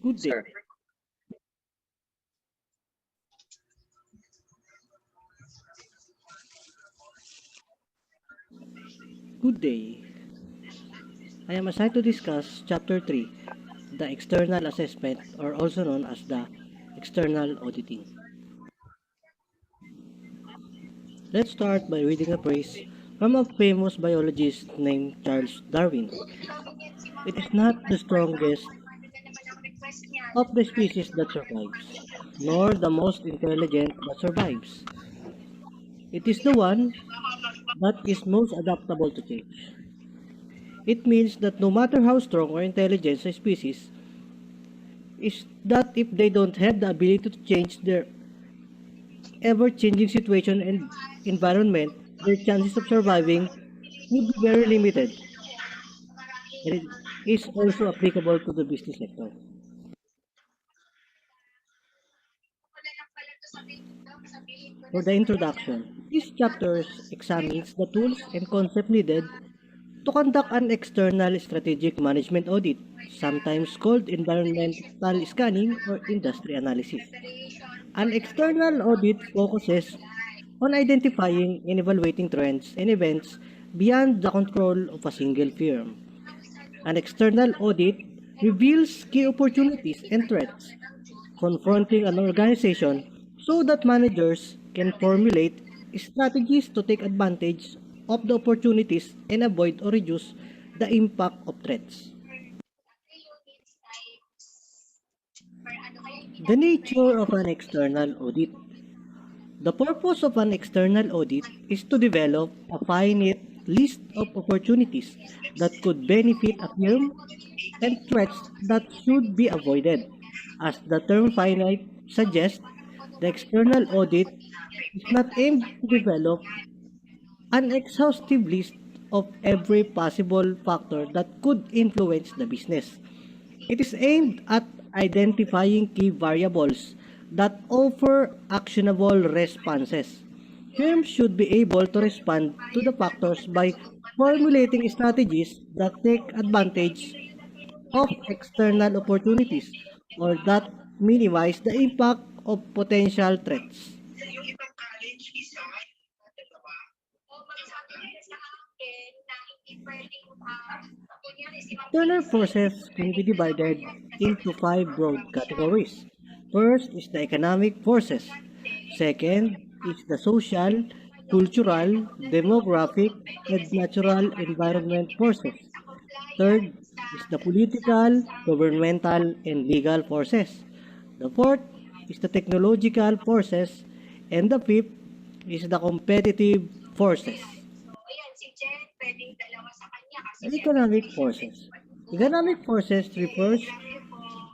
Good day. Sir. Good day. I am assigned to discuss Chapter 3, the external assessment, or also known as the external auditing. Let's start by reading a phrase from a famous biologist named Charles Darwin. It is not the strongest of the species that survives, nor the most intelligent that survives. It is the one that is most adaptable to change. It means that no matter how strong or intelligent a species is, that if they don't have the ability to change their ever-changing situation and environment, their chances of surviving would be very limited. And it is also applicable to the business sector. For the introduction, this chapter examines the tools and concepts needed to conduct an external strategic management audit, sometimes called environmental scanning or industry analysis. An external audit focuses on identifying and evaluating trends and events beyond the control of a single firm. An external audit reveals key opportunities and threats confronting an organization so that managers can formulate strategies to take advantage of the opportunities and avoid or reduce the impact of threats. The nature of an external audit. The purpose of an external audit is to develop a finite list of opportunities that could benefit a firm and threats that should be avoided. As the term finite suggests, the external audit is not aimed to develop an exhaustive list of every possible factor that could influence the business. It is aimed at identifying key variables that offer actionable responses. Firms should be able to respond to the factors by formulating strategies that take advantage of external opportunities or that minimize the impact of potential threats. External forces can be divided into five broad categories. First is the economic forces. Second is the social, cultural, demographic, and natural environment forces. Third is the political, governmental, and legal forces. The fourth is the technological forces. And the fifth is the competitive forces. The economic forces. Economic forces refers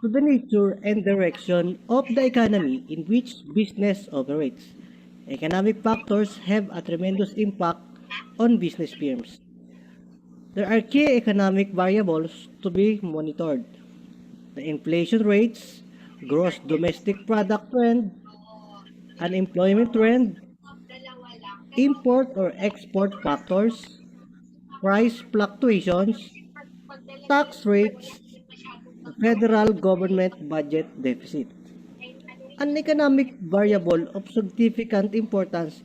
to the nature and direction of the economy in which business operates. Economic factors have a tremendous impact on business firms. There are key economic variables to be monitored. The inflation rates, gross domestic product trend, unemployment trend, import or export factors, price fluctuations, tax rates, federal government budget deficit. An economic variable of significant importance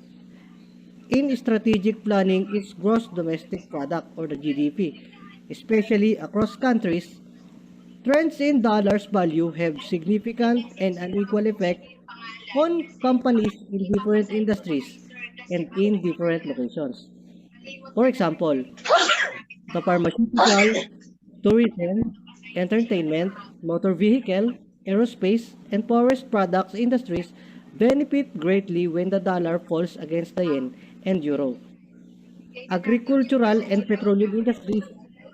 in strategic planning is gross domestic product or the GDP, especially across countries. Trends in dollars value have significant and unequal effect on companies in different industries and in different locations. For example, the pharmaceutical, tourism, entertainment, motor vehicle, aerospace, and forest products industries benefit greatly when the dollar falls against the yen and euro. Agricultural and petroleum industries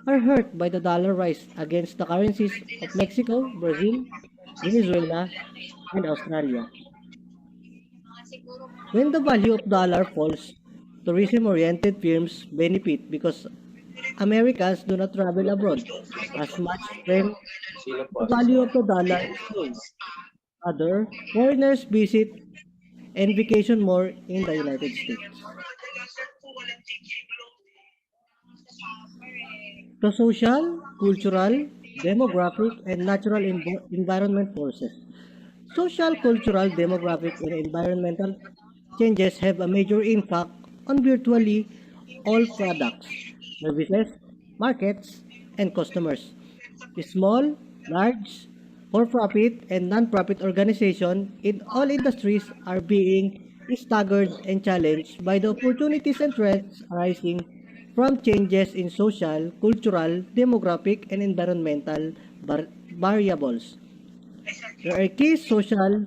are hurt by the dollar rise against the currencies of Mexico, Brazil, Venezuela, and Australia. When the value of dollar falls, tourism-oriented firms benefit because Americans do not travel abroad as much when Sino po? the value of the dollar is low. Other foreigners visit and vacation more in the United States. The social, cultural, demographic, and natural environment forces. Social, cultural, demographic, and environmental changes have a major impact on virtually all products, services, markets, and customers. Small, large, for-profit, and non-profit organizations in all industries are being staggered and challenged by the opportunities and threats arising from changes in social, cultural, demographic, and environmental variables. There are key social,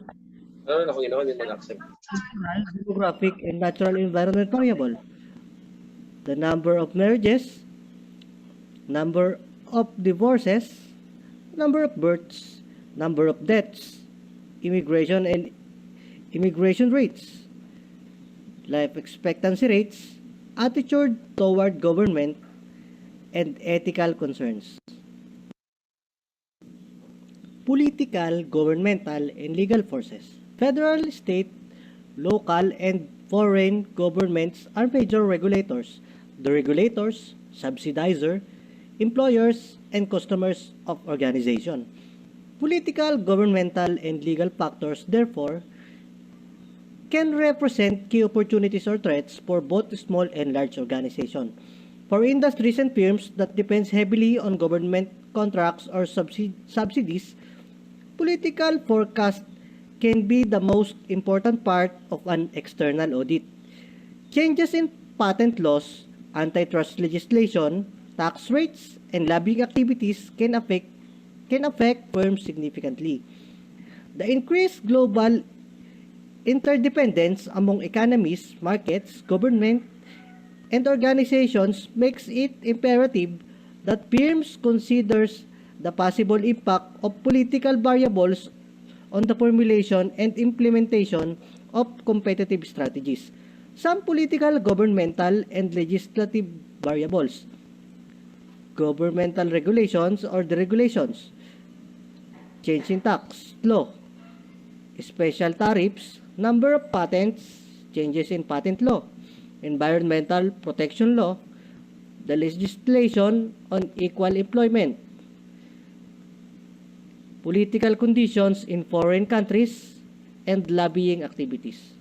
cultural, demographic, and natural environment variable. The number of marriages, number of divorces, number of births, number of deaths, immigration and immigration rates, life expectancy rates, attitude toward government, and ethical concerns. Political, governmental, and legal forces. Federal, state, local, and foreign governments are major regulators. The regulators, subsidizer, employers, and customers of organization. Political, governmental, and legal factors, therefore, can represent key opportunities or threats for both small and large organizations. For industries and firms that depends heavily on government contracts or subsidies, political forecast can be the most important part of an external audit. Changes in patent laws, antitrust legislation, tax rates, and lobbying activities can affect firms significantly. The increased global interdependence among economies, markets, government, and organizations makes it imperative that firms considers the possible impact of political variables on the formulation and implementation of competitive strategies. Some political, governmental, and legislative variables. Governmental regulations or deregulations. Change in tax law. Special tariffs, number of patents, changes in patent law, environmental protection law, the legislation on equal employment, political conditions in foreign countries, and lobbying activities.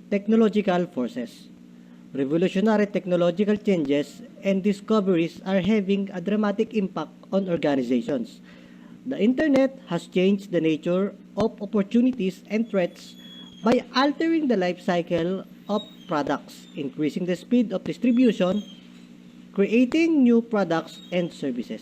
Technological forces. Revolutionary technological changes and discoveries are having a dramatic impact on organizations. The internet has changed the nature of opportunities and threats by altering the life cycle of products, increasing the speed of distribution, creating new products and services.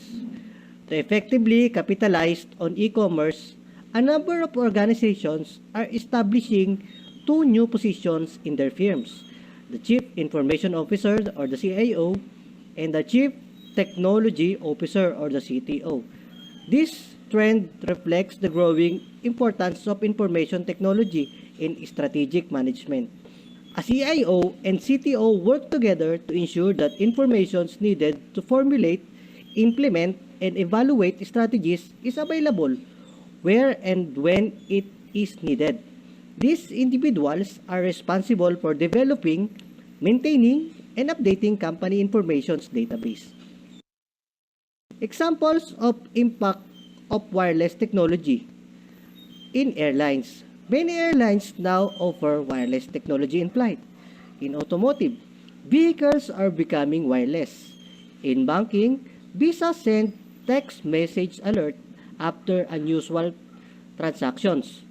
To effectively capitalize on e-commerce, a number of organizations are establishing two new positions in their firms: the Chief Information Officer or the CIO and the Chief Technology Officer or the CTO. This trend reflects the growing importance of information technology in strategic management. A CIO and CTO work together to ensure that information needed to formulate, implement, and evaluate strategies is available where and when it is needed. These individuals are responsible for developing, maintaining, and updating company information's database. Examples of impact of wireless technology in airlines. Many airlines now offer wireless technology in flight. In automotive, vehicles are becoming wireless. In banking, Visa send text message alert after unusual transactions.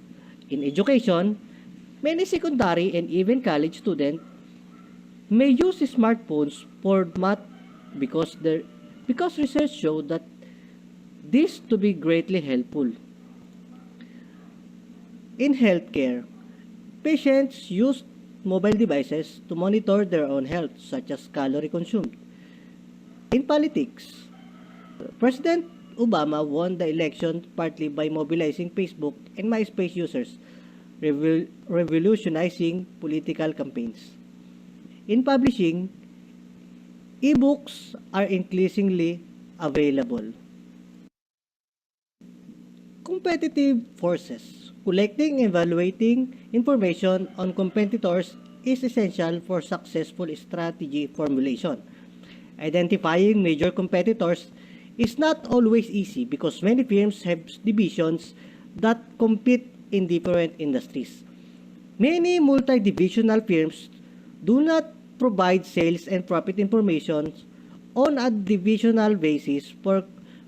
In education, many secondary and even college students may use smartphones for math because research showed that this to be greatly helpful. In healthcare, patients use mobile devices to monitor their own health, such as calorie consumed. In politics, President Obama won the election partly by mobilizing Facebook and MySpace users, revolutionizing political campaigns. In publishing, ebooks are increasingly available. Competitive forces. Collecting and evaluating information on competitors is essential for successful strategy formulation. Identifying major competitors is not always easy because many firms have divisions that compete in different industries. Many multi-divisional firms do not provide sales and profit information on a divisional basis for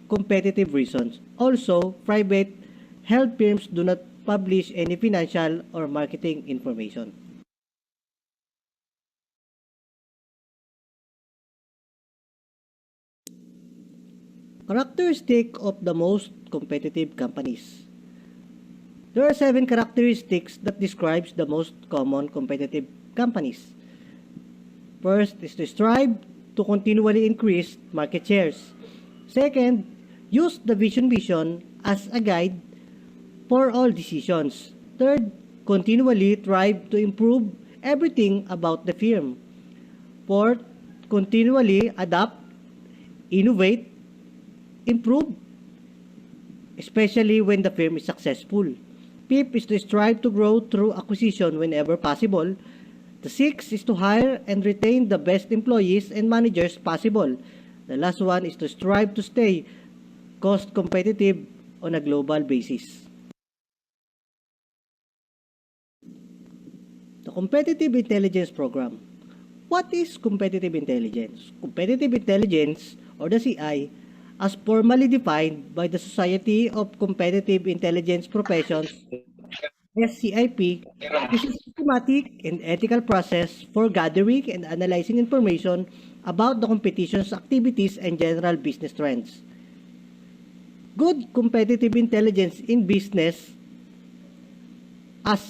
competitive reasons. Also, private health firms do not publish any financial or marketing information. Characteristic of the most competitive companies. There are 7 characteristics that describes the most common competitive companies. First is to strive to continually increase market shares. Second, use the vision as a guide for all decisions. Third, continually strive to improve everything about the firm. Fourth, continually adapt, innovate, improve, especially when the firm is successful. Fifth is to strive to grow through acquisition whenever possible. The sixth is to hire and retain the best employees and managers possible. The last one is to strive to stay cost competitive on a global basis. The Competitive Intelligence Program. What is competitive intelligence? Competitive intelligence, or the CI, as formally defined by the Society of Competitive Intelligence Professions, SCIP, is a systematic and ethical process for gathering and analyzing information about the competition's activities and general business trends. Good competitive intelligence in business, as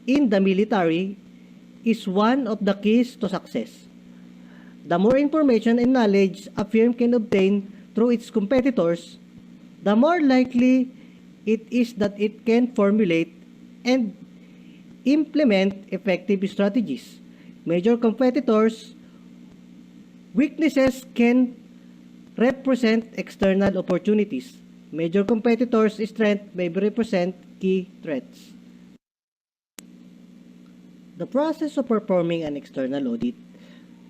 in the military, is one of the keys to success. The more information and knowledge a firm can obtain through its competitors, the more likely it is that it can formulate and implement effective strategies. Major competitors' weaknesses can represent external opportunities. Major competitors' strength may represent key threats. The process of performing an external audit.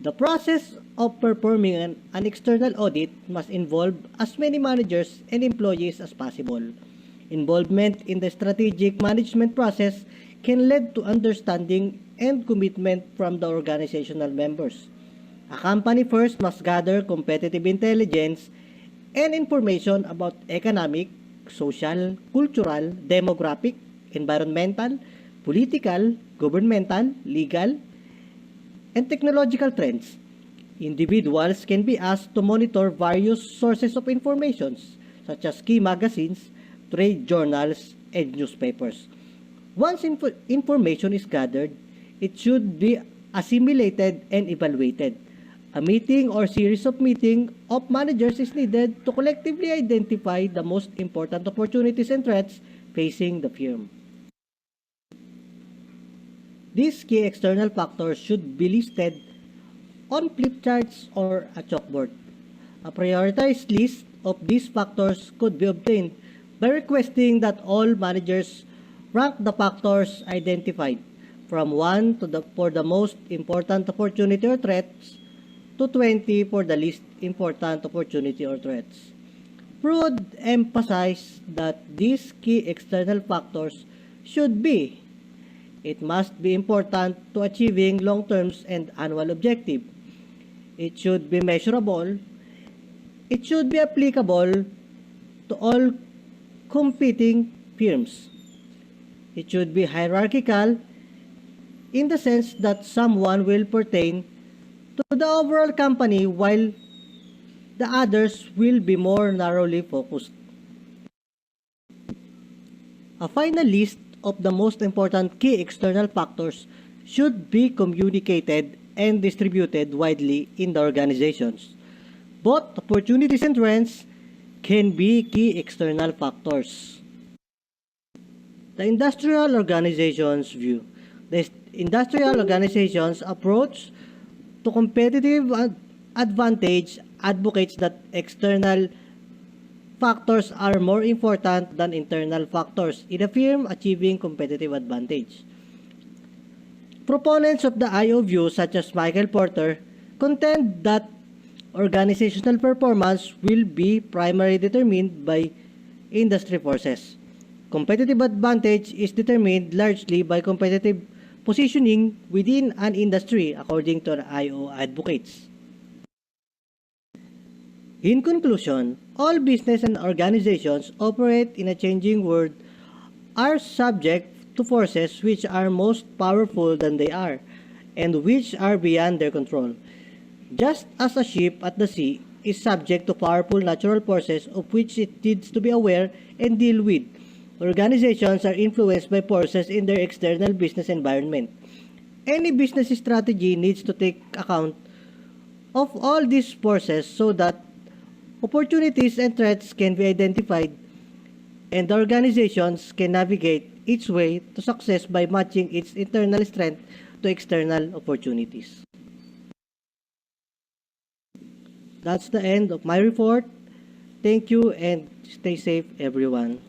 The process of performing an external audit must involve as many managers and employees as possible. Involvement in the strategic management process can lead to understanding and commitment from the organizational members. A company first must gather competitive intelligence and information about economic, social, cultural, demographic, environmental, political, governmental, legal, and technological trends. Individuals can be asked to monitor various sources of information, such as key magazines, trade journals, and newspapers. Once information is gathered, it should be assimilated and evaluated. A meeting or series of meetings of managers is needed to collectively identify the most important opportunities and threats facing the firm. These key external factors should be listed on flip charts or a chalkboard. A prioritized list of these factors could be obtained by requesting that all managers rank the factors identified from 1 for the most important opportunity or threats to 20 for the least important opportunity or threats. Freud emphasized that these key external factors should be: it must be important to achieving long-term and annual objective. It should be measurable. It should be applicable to all competing firms. It should be hierarchical in the sense that someone will pertain to the overall company while the others will be more narrowly focused. A final list of the most important key external factors should be communicated and distributed widely in the organizations. Both opportunities and trends can be key external factors. The industrial organization's view. The industrial organization's approach to competitive advantage advocates that external factors are more important than internal factors in a firm achieving competitive advantage. Proponents of the IO view, such as Michael Porter, contend that organizational performance will be primarily determined by industry forces. Competitive advantage is determined largely by competitive positioning within an industry, according to the IO advocates. In conclusion, all business and organizations operate in a changing world are subject to forces which are most powerful than they are, and which are beyond their control. Just as a ship at the sea is subject to powerful natural forces of which it needs to be aware and deal with, organizations are influenced by forces in their external business environment. Any business strategy needs to take account of all these forces so that opportunities and threats can be identified and the organizations can navigate its way to success by matching its internal strength to external opportunities. That's the end of my report. Thank you and stay safe, everyone.